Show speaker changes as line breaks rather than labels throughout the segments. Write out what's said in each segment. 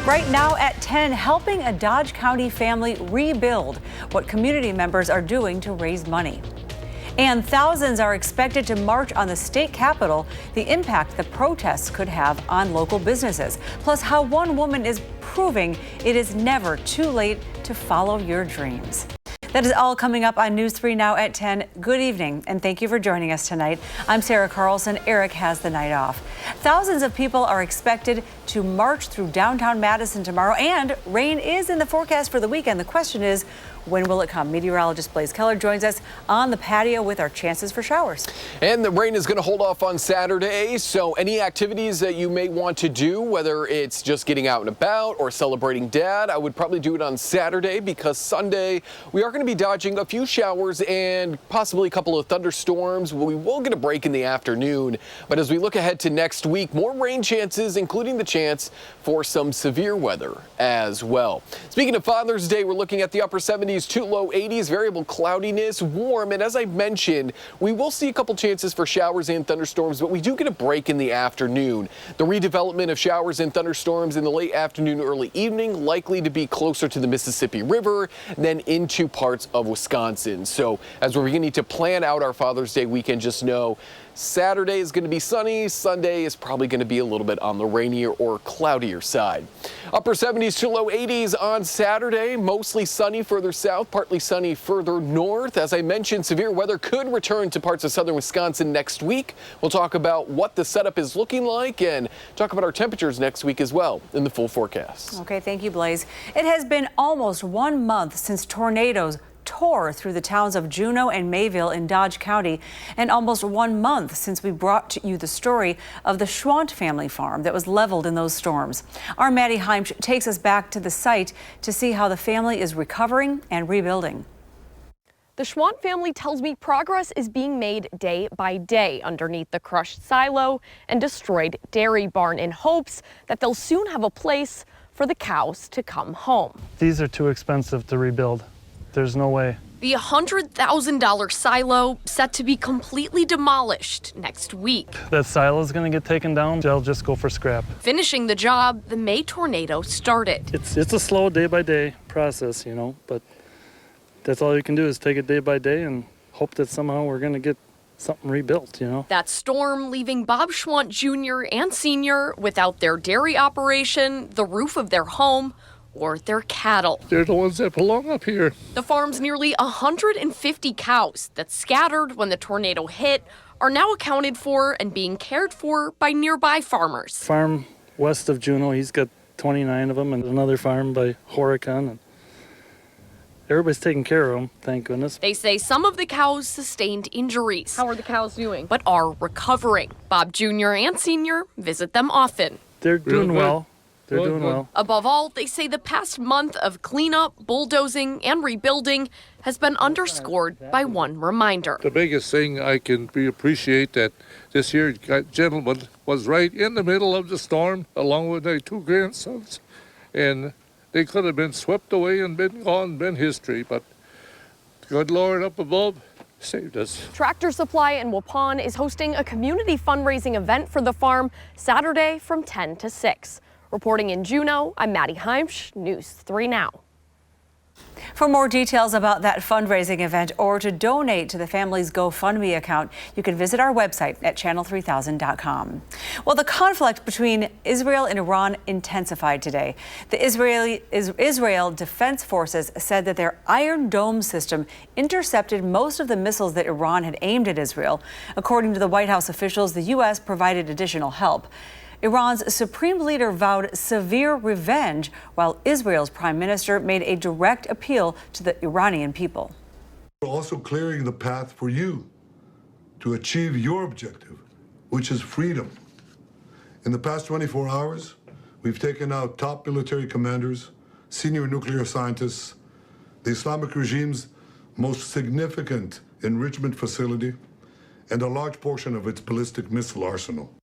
Right now at 10, helping a Dodge County family rebuild, what community members are doing to raise money. And thousands are expected to march on the state capitol, the impact the protests could have on local businesses. Plus, how one woman is proving it is never too late to follow your dreams. That is all coming up on News 3 Now at 10. Good evening, and thank you for joining us tonight. I'm Sarah Carlson. Eric has the night off. Thousands of people are expected to march through downtown Madison tomorrow, and rain is in the forecast for the weekend. The question is, when will it come? Meteorologist Blaze Keller joins us on the patio with our chances for showers.
And the rain is going to hold off on Saturday, so any activities that you may want to do, whether it's just getting out and about or celebrating Dad, I would probably do it on Saturday, because Sunday we are going to be dodging a few showers and possibly a couple of thunderstorms. We will get a break in the afternoon, but as we look ahead to next week, more rain chances, including the chance for some severe weather as well. Speaking of Father's Day, we're looking at the upper 70s to low 80s, variable cloudiness, warm, and as I mentioned, we will see a couple chances for showers and thunderstorms, but we do get a break in the afternoon. The redevelopment of showers and thunderstorms in the late afternoon, early evening, likely to be closer to the Mississippi River than into parts of Wisconsin. So as we're beginning to plan out our Father's Day weekend, just know Saturday is going to be sunny. Sunday is probably going to be a little bit on the rainier or cloudier side. Upper 70s to low 80s on Saturday, mostly sunny further south, partly sunny further north. As I mentioned, severe weather could return to parts of southern Wisconsin next week. We'll talk about what the setup is looking like and talk about our temperatures next week as well in the full forecast.
Okay, thank you, Blaze. It has been almost 1 month since tornadoes tore through the towns of Juneau and Mayville in Dodge County, and almost 1 month since we brought to you the story of the Schwant family farm that was leveled in those storms. Our Maddie Heimsch takes us back to the site to see how the family is recovering and rebuilding.
The Schwant family tells me progress is being made day by day underneath the crushed silo and destroyed dairy barn in hopes that they'll soon have a place for the cows to come home.
These are too expensive to rebuild. There's no way.
The $100,000 silo set to be completely demolished next week.
That silo is going to get taken down. They'll just go for scrap.
Finishing the job, the May tornado started.
It's a slow day-by-day process, you know, but that's all you can do is take it day by day and hope that somehow we're going to get something rebuilt, you know.
That storm leaving Bob Schwant Jr. and Sr. without their dairy operation, the roof of their home, or their cattle.
They're the ones that belong up here.
The farm's nearly 150 cows that scattered when the tornado hit are now accounted for and being cared for by nearby farmers.
Farm west of Juneau, he's got 29 of them, and another farm by Horicon. And everybody's taking care of them, thank goodness.
They say some of the cows sustained injuries. How are the cows doing? But are recovering. Bob Jr. and Sr. visit them often.
They're doing well. They're doing well.
Above all, they say the past month of cleanup, bulldozing, and rebuilding has been underscored by one reminder.
The biggest thing I can appreciate that this here gentleman was right in the middle of the storm, along with their two grandsons, and they could have been swept away and been gone, been history, but good Lord up above saved us.
Tractor Supply in Waupun is hosting a community fundraising event for the farm Saturday from 10 to 6. Reporting in Juneau, I'm Maddie Heimsch, News 3 Now.
For more details about that fundraising event or to donate to the family's GoFundMe account, you can visit our website at channel3000.com. Well, the conflict between Israel and Iran intensified today. The Israel Defense Forces said that their Iron Dome system intercepted most of the missiles that Iran had aimed at Israel. According to the White House officials, the U.S. provided additional help. Iran's supreme leader vowed severe revenge, while Israel's prime minister made a direct appeal to the Iranian people.
We're also clearing the path for you to achieve your objective, which is freedom. In the past 24 hours, we've taken out top military commanders, senior nuclear scientists, the Islamic regime's most significant enrichment facility, and a large portion of its ballistic missile arsenal.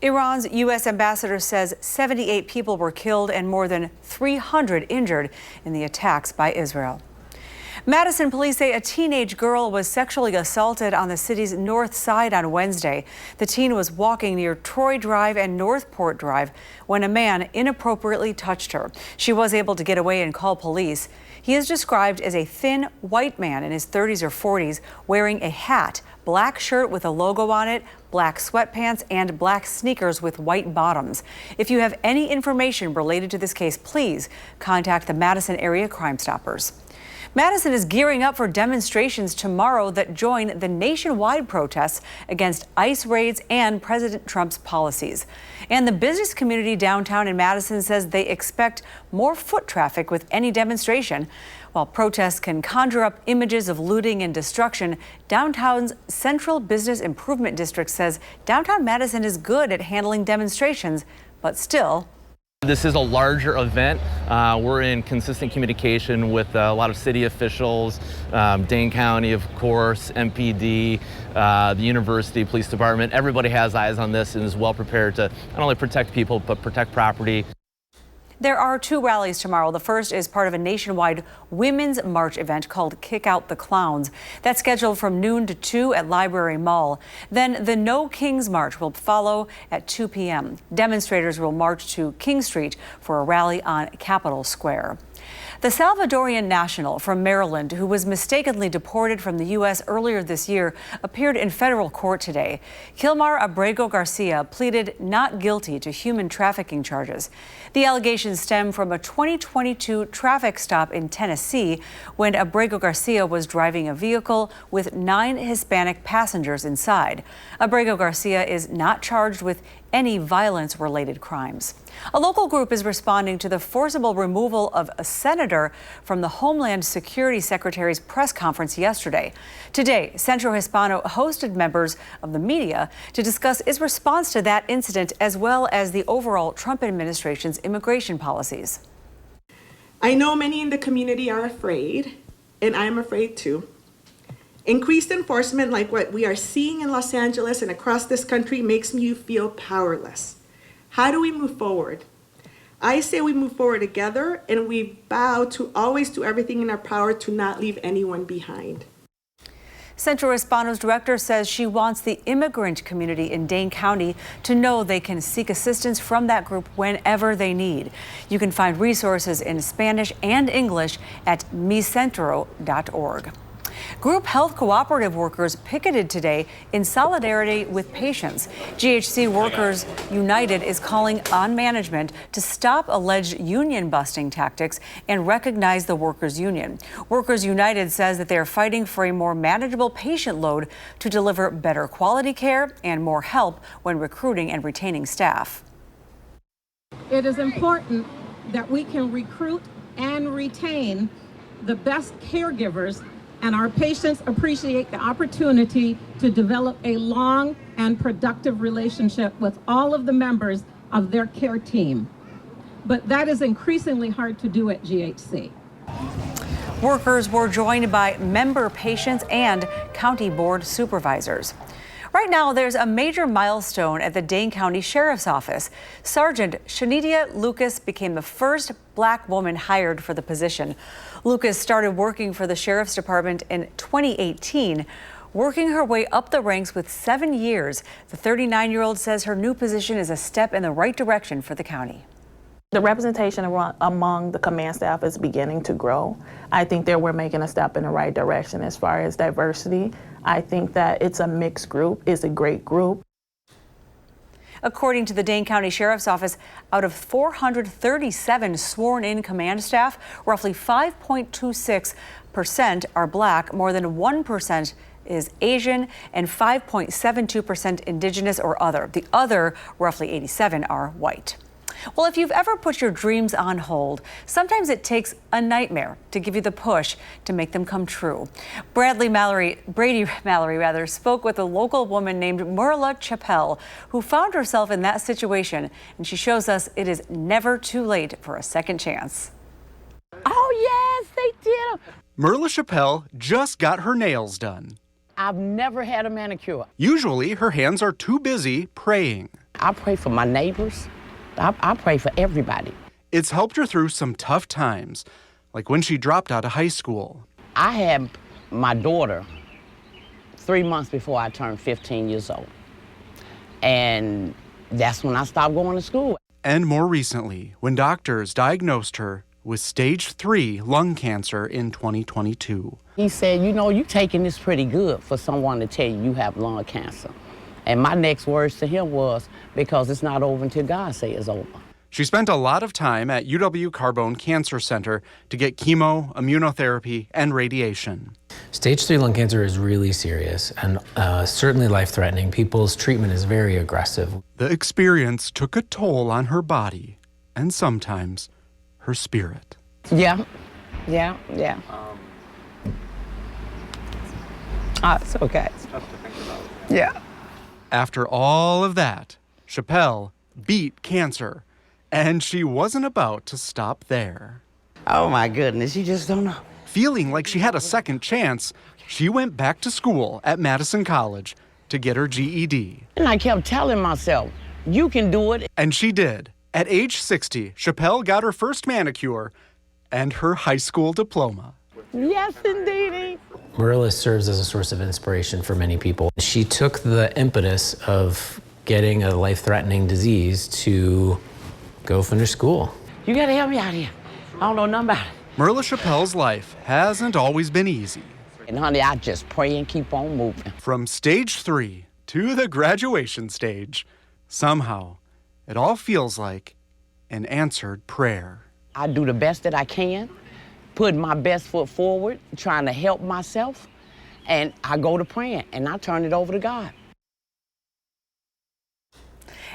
Iran's U.S. ambassador says 78 people were killed and more than 300 injured in the attacks by Israel. Madison police say a teenage girl was sexually assaulted on the city's north side on Wednesday. The teen was walking near Troy Drive and Northport Drive when a man inappropriately touched her. She was able to get away and call police. He is described as a thin, white man in his 30s or 40s wearing a hat, black shirt with a logo on it, black sweatpants, and black sneakers with white bottoms. If you have any information related to this case, please contact the Madison Area Crime Stoppers. Madison is gearing up for demonstrations tomorrow that join the nationwide protests against ICE raids and President Trump's policies. And the business community downtown in Madison says they expect more foot traffic with any demonstration. While protests can conjure up images of looting and destruction, downtown's Central Business Improvement District says downtown Madison is good at handling demonstrations, but still,
this is a larger event. We're in consistent communication with a lot of city officials, Dane County, of course, MPD, the university, police department. Everybody has eyes on this and is well prepared to not only protect people, but protect property.
There are two rallies tomorrow. The first is part of a nationwide women's march event called Kick Out the Clowns. That's scheduled from noon to 2 at Library Mall. Then the No Kings March will follow at 2 p.m. Demonstrators will march to King Street for a rally on Capitol Square. The Salvadorian national from Maryland, who was mistakenly deported from the U.S. earlier this year, appeared in federal court today. Kilmar Abrego Garcia pleaded not guilty to human trafficking charges. The allegations stem from a 2022 traffic stop in Tennessee when Abrego Garcia was driving a vehicle with 9 Hispanic passengers inside. Abrego Garcia is not charged with any violence-related crimes. A local group is responding to the forcible removal of a senator from the Homeland Security Secretary's press conference yesterday. Today, Centro Hispano hosted members of the media to discuss its response to that incident, as well as the overall Trump administration's immigration policies.
I know many in the community are afraid, and I'm afraid too. Increased enforcement like what we are seeing in Los Angeles and across this country makes you feel powerless. How do we move forward? I say we move forward together, and we vow to always do everything in our power to not leave anyone behind.
Centro Hispano's director says she wants the immigrant community in Dane County to know they can seek assistance from that group whenever they need. You can find resources in Spanish and English at micentro.org. Group health cooperative workers picketed today in solidarity with patients. GHC Workers United is calling on management to stop alleged union busting tactics and recognize the workers' union. Workers United says that they are fighting for a more manageable patient load to deliver better quality care and more help when recruiting and retaining staff.
It is important that we can recruit and retain the best caregivers, and our patients appreciate the opportunity to develop a long and productive relationship with all of the members of their care team. But that is increasingly hard to do at GHC.
Workers were joined by member patients and county board supervisors. Right now, there's a major milestone at the Dane County Sheriff's Office. Sergeant Shanidia Lucas became the first Black woman hired for the position. Lucas started working for the Sheriff's Department in 2018, working her way up the ranks with 7 years. The 39-year-old says her new position is a step in the right direction for the county.
The representation among the command staff is beginning to grow. I think that we're making a step in the right direction as far as diversity. I think that it's a mixed group, it's a great group.
According to the Dane County Sheriff's Office, out of 437 sworn-in command staff, roughly 5.26% are Black, more than 1% is Asian, and 5.72% Indigenous or other. The other, roughly 87, are white. Well, if you've ever put your dreams on hold, sometimes it takes a nightmare to give you the push to make them come true. Brady Mallory spoke with a local woman named Merla Chappelle, who found herself in that situation, and she shows us it is never too late for a second chance.
Oh, yes, they did.
Merla Chappelle just got her nails done.
I've never had a manicure.
Usually, her hands are too busy praying.
I pray for my neighbors. I pray for everybody.
It's helped her through some tough times, like when she dropped out of high school.
I had my daughter 3 months before I turned 15 years old. And that's when I stopped going to school.
And more recently, when doctors diagnosed her with stage 3 lung cancer in 2022.
He said, you know, you're taking this pretty good for someone to tell you you have lung cancer. And my next words to him was, because it's not over until God says it's over.
She spent a lot of time at UW Carbone Cancer Center to get chemo, immunotherapy, and radiation.
Stage 3 lung cancer is really serious and certainly life-threatening. People's treatment is very aggressive.
The experience took a toll on her body and sometimes her spirit.
Yeah. It's okay. It's tough to think about. Yeah.
After all of that, Chappelle beat cancer. And she wasn't about to stop there.
Oh my goodness, you just don't know.
Feeling like she had a second chance, she went back to school at Madison College to get her GED.
And I kept telling myself, you can do it.
And she did. At age 60, Chappelle got her first manicure and her high school diploma.
Yes, indeedy.
Marilla serves as a source of inspiration for many people. She took the impetus of getting a life-threatening disease to go finish school.
You gotta help me out here. I don't know nothing about it.
Marilla Chappelle's life hasn't always been easy.
And honey, I just pray and keep on moving.
From stage 3 to the graduation stage, somehow it all feels like an answered prayer.
I do the best that I can, put my best foot forward, trying to help myself, and I go to praying and I turn it over to God.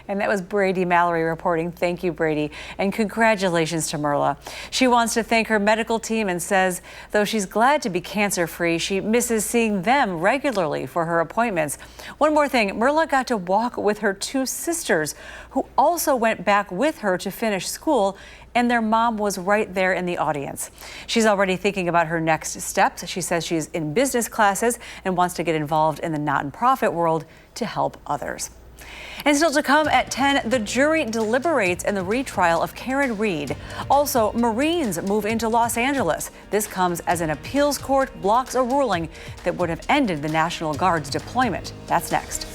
And that was Brady Mallory reporting. Thank you, Brady. And congratulations to Marla. She wants to thank her medical team and says, though she's glad to be cancer-free, she misses seeing them regularly for her appointments. One more thing, Marla got to walk with her 2 sisters, who also went back with her to finish school, and their mom was right there in the audience. She's already thinking about her next steps. She says she's in business classes and wants to get involved in the not-for-profit world to help others. And still to come at 10, the jury deliberates in the retrial of Karen Reed. Also, Marines move into Los Angeles. This comes as an appeals court blocks a ruling that would have ended the National Guard's deployment. That's next.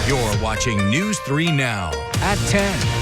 You're watching News 3 Now at 10.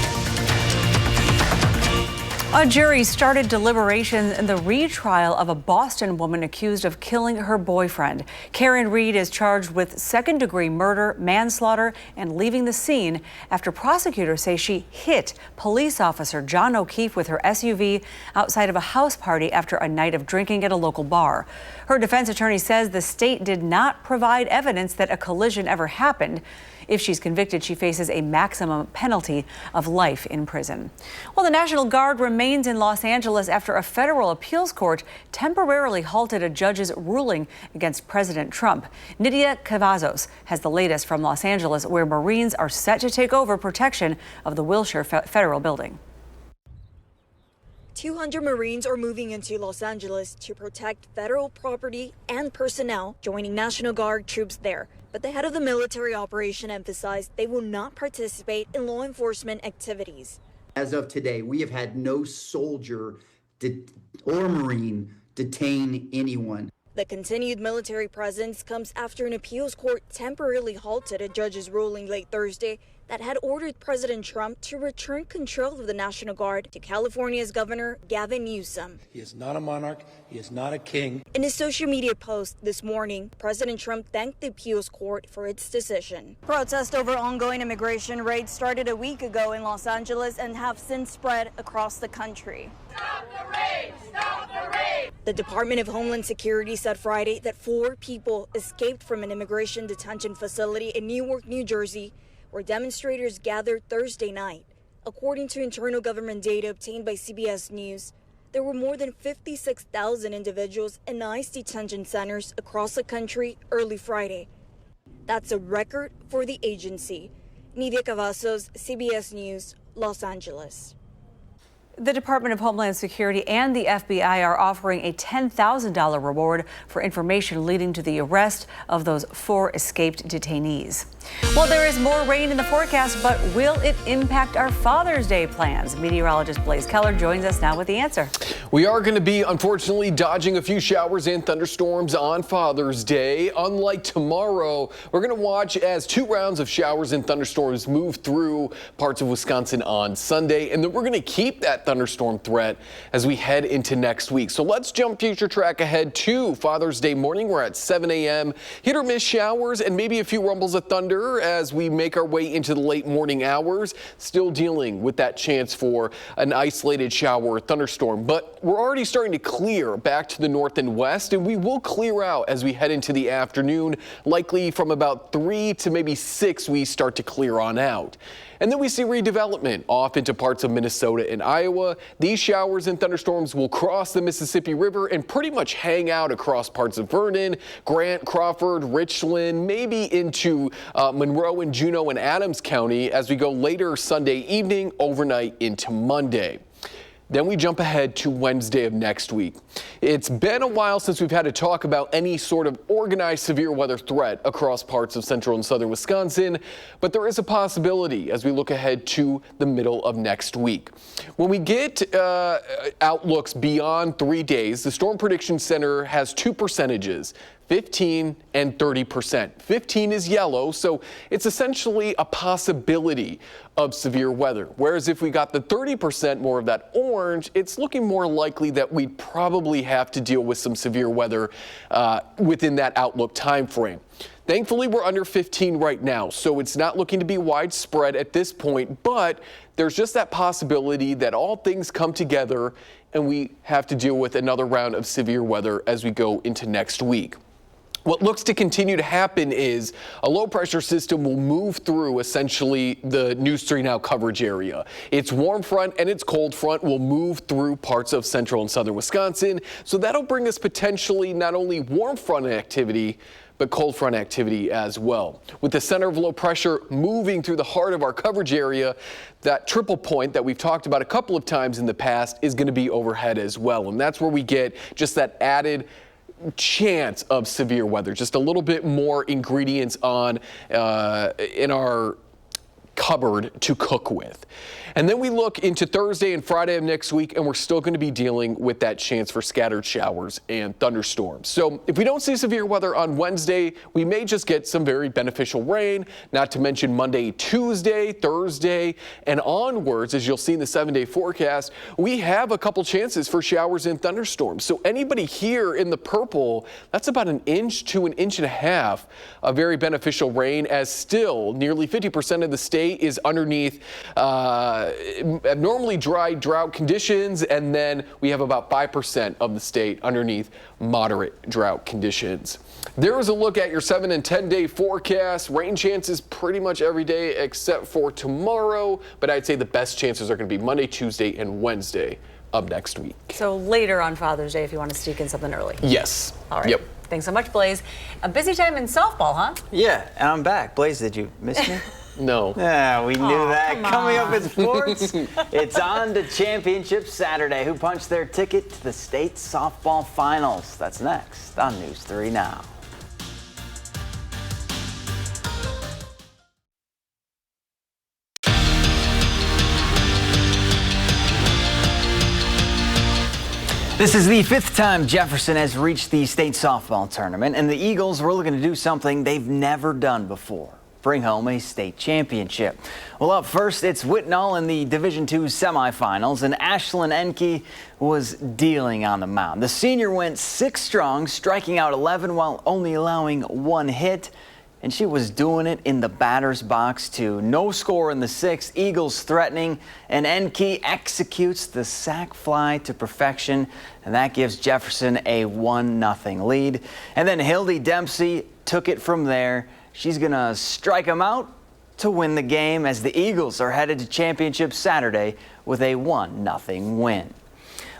A jury started deliberations in the retrial of a Boston woman accused of killing her boyfriend. Karen Reed is charged with second-degree murder, manslaughter, and leaving the scene after prosecutors say she hit police officer John O'Keefe with her SUV outside of a house party after a night of drinking at a local bar. Her defense attorney says the state did not provide evidence that a collision ever happened. If she's convicted, she faces a maximum penalty of life in prison. Well, the National Guard remains in Los Angeles after a federal appeals court temporarily halted a judge's ruling against President Trump. Nydia Cavazos has the latest from Los Angeles, where Marines are set to take over protection of the Wilshire Federal Building.
200 Marines are moving into Los Angeles to protect federal property and personnel, joining National Guard troops there. But the head of the military operation emphasized they will not participate in law enforcement activities.
As of today, we have had no soldier or Marine detain anyone.
The continued military presence comes after an appeals court temporarily halted a judge's ruling late Thursday that had ordered President Trump to return control of the National Guard to California's Governor Gavin Newsom.
He is not a monarch. He is not a king.
In a social media post this morning, President Trump thanked the appeals court for its decision. Protests over ongoing immigration raids started a week ago in Los Angeles and have since spread across the country.
Stop the raid! Stop the raid!
The Department of Homeland Security said Friday that 4 people escaped from an immigration detention facility in Newark, New Jersey, where demonstrators gathered Thursday night. According to internal government data obtained by CBS News, there were more than 56,000 individuals in ICE detention centers across the country early Friday. That's a record for the agency. Nydia Cavazos, CBS News, Los Angeles.
The Department of Homeland Security and the FBI are offering a $10,000 reward for information leading to the arrest of those 4 escaped detainees. Well, there is more rain in the forecast, but will it impact our Father's Day plans? Meteorologist Blaze Keller joins us now with the answer.
We are going to be, unfortunately, dodging a few showers and thunderstorms on Father's Day. Unlike tomorrow, we're going to watch as 2 rounds of showers and thunderstorms move through parts of Wisconsin on Sunday, and then we're going to keep that thunderstorm threat as we head into next week. So let's jump future track ahead to Father's Day morning. We're at 7 a.m. Hit or miss showers and maybe a few rumbles of thunder as we make our way into the late morning hours. Still dealing with that chance for an isolated shower or thunderstorm, but we're already starting to clear back to the north and west, and we will clear out as we head into the afternoon. Likely from about 3 to maybe 6 we start to clear on out. And then we see redevelopment off into parts of Minnesota and Iowa. These showers and thunderstorms will cross the Mississippi River and pretty much hang out across parts of Vernon, Grant, Crawford, Richland, maybe into Monroe and Juneau and Adams County as we go later Sunday evening, overnight into Monday. Then we jump ahead to Wednesday of next week. It's been a while since we've had to talk about any sort of organized severe weather threat across parts of central and southern Wisconsin, but there is a possibility as we look ahead to the middle of next week. When we get outlooks beyond 3 days, the Storm Prediction Center has 2 percentages. 15 and 30%. 15 is yellow, so it's essentially a possibility of severe weather. Whereas if we got the 30% more of that orange, it's looking more likely that we'd probably have to deal with some severe weather within that outlook time frame. Thankfully, we're under 15 right now, so it's not looking to be widespread at this point, but there's just that possibility that all things come together and we have to deal with another round of severe weather as we go into next week. What looks to continue to happen is a low pressure system will move through essentially the News 3 Now coverage area. Its warm front and its cold front will move through parts of central and southern Wisconsin. So that'll bring us potentially not only warm front activity, but cold front activity as well. With the center of low pressure moving through the heart of our coverage area, that triple point that we've talked about a couple of times in the past is going to be overhead as well. And that's where we get just that added chance of severe weather, just a little bit more ingredients on in our cupboard to cook with. And then we look into Thursday and Friday of next week, and we're still going to be dealing with that chance for scattered showers and thunderstorms. So if we don't see severe weather on Wednesday, we may just get some very beneficial rain, not to mention Monday, Tuesday, Thursday, and onwards, as you'll see in the 7-day forecast, we have a couple chances for showers and thunderstorms. So anybody here in the purple, that's about 1 inch to 1.5 inches of very beneficial rain, as still nearly 50% of the state is underneath abnormally dry drought conditions, and then we have about 5% of the state underneath moderate drought conditions. There is a look at your 7 and 10-day forecast. Rain chances pretty much every day except for tomorrow, but I'd say the best chances are going to be Monday, Tuesday, and Wednesday of next week.
So later on Father's Day if you want to sneak in something early.
Yes.
All right.
Yep.
Thanks so much, Blaze. A busy time in softball, huh?
Yeah, and I'm back. Blaze, did you miss me?
No.
Yeah, we knew that. Coming up in sports, it's on to Championship Saturday. Who punched their ticket to the state softball finals? That's next on News 3 Now. This is the 5th time Jefferson has reached the state softball tournament, and the Eagles were looking to do something they've never done before. Bring home a state championship. Well, up first, it's Whitnall in the Division II semifinals, and Ashlyn Enke was dealing on the mound. The senior went 6 strong, striking out 11 while only allowing 1 hit, and she was doing it in the batter's box too. No score in the 6th, Eagles threatening, and Enke executes the sac fly to perfection, and that gives Jefferson a 1-0 lead. And then Hildy Dempsey took it from there. She's going to strike them out to win the game as the Eagles are headed to Championship Saturday with a 1-0 win.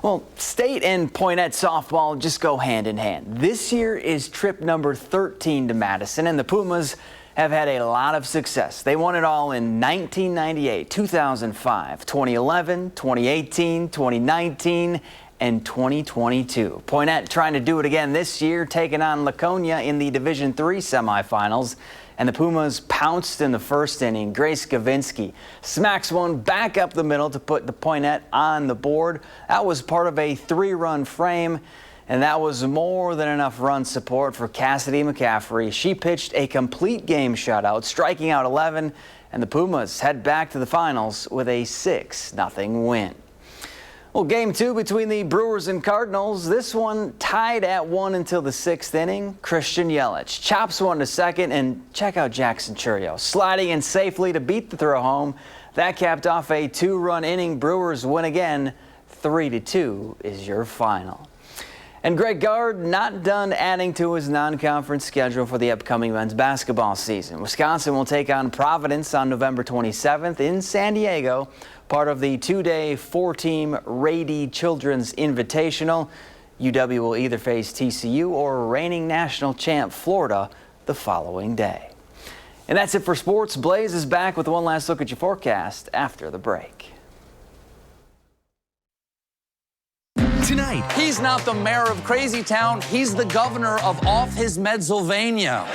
Well, state and Poinette softball just go hand in hand. This year is trip number 13 to Madison, and the Pumas have had a lot of success. They won it all in 1998, 2005, 2011, 2018, 2019, and 2022. Poinette trying to do it again this year, taking on Laconia in the Division III semifinals. And the Pumas pounced in the first inning. Grace Gavinsky smacks one back up the middle to put the Poinette on the board. That was part of a 3-run frame, and that was more than enough run support for Cassidy McCaffrey. She pitched a complete game shutout, striking out 11, and the Pumas head back to the finals with a 6-0 win. Well, game 2 between the Brewers and Cardinals. This one tied at 1 until the 6th inning. Christian Yelich chops one to second, and check out Jackson Chourio sliding in safely to beat the throw home. That capped off a 2-run inning. Brewers win again. 3-2 is your final. And Greg Gard not done adding to his non-conference schedule for the upcoming men's basketball season. Wisconsin will take on Providence on November 27th in San Diego, part of the 2-day 4-team Rady Children's Invitational. UW will either face TCU or reigning national champ Florida the following day. And that's it for sports. Blaze is back with one last look at your forecast after the break.
Tonight,
he's not the mayor of Crazy Town, he's the governor of Off His Medsylvania.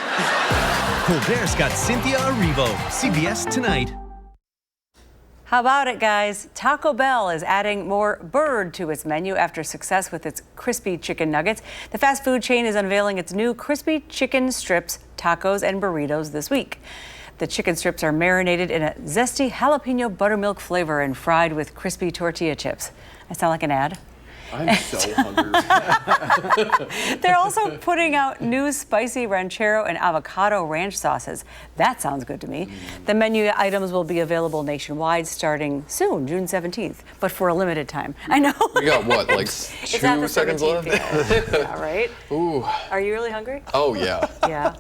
Colbert's got Cynthia Erivo. CBS Tonight.
How about it, guys? Taco Bell is adding more bird to its menu after success with its crispy chicken nuggets. The fast food chain is unveiling its new crispy chicken strips, tacos, and burritos this week. The chicken strips are marinated in a zesty jalapeno buttermilk flavor and fried with crispy tortilla chips. I sound like an ad.
I'm so hungry.
They're also putting out new spicy ranchero and avocado ranch sauces. That sounds good to me. The menu items will be available nationwide starting soon, June 17th, but for a limited time. I know.
We got what, like 2 seconds left?
Yeah, right?
Ooh.
Are you really hungry?
Oh, yeah.
Yeah.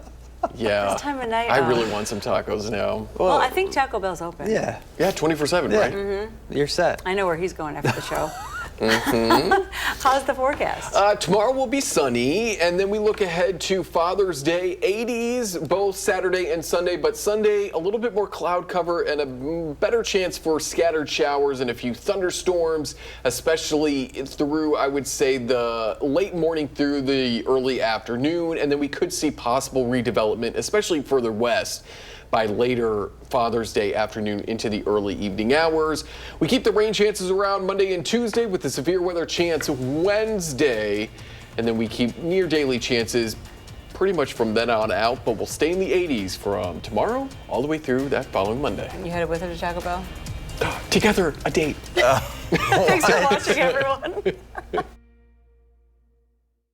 Yeah.
This time of night.
I really want some tacos now.
Well, I think Taco Bell's open.
Yeah. Yeah, 24/7, right?
Mm-hmm.
You're set.
I know where he's going after the show.
Mm-hmm.
How's the forecast?
Tomorrow will be sunny, and then we look ahead to Father's Day, 80s, both Saturday and Sunday, but Sunday a little bit more cloud cover and a better chance for scattered showers and a few thunderstorms, especially through, I would say, the late morning through the early afternoon, and then we could see possible redevelopment, especially further west, by later Father's Day afternoon into the early evening hours. We keep the rain chances around Monday and Tuesday with the severe weather chance Wednesday, and then we keep near daily chances pretty much from then on out, but we'll stay in the 80s from tomorrow all the way through that following Monday.
You headed with her to Taco Bell?
Together, a date.
Thanks for watching, everyone.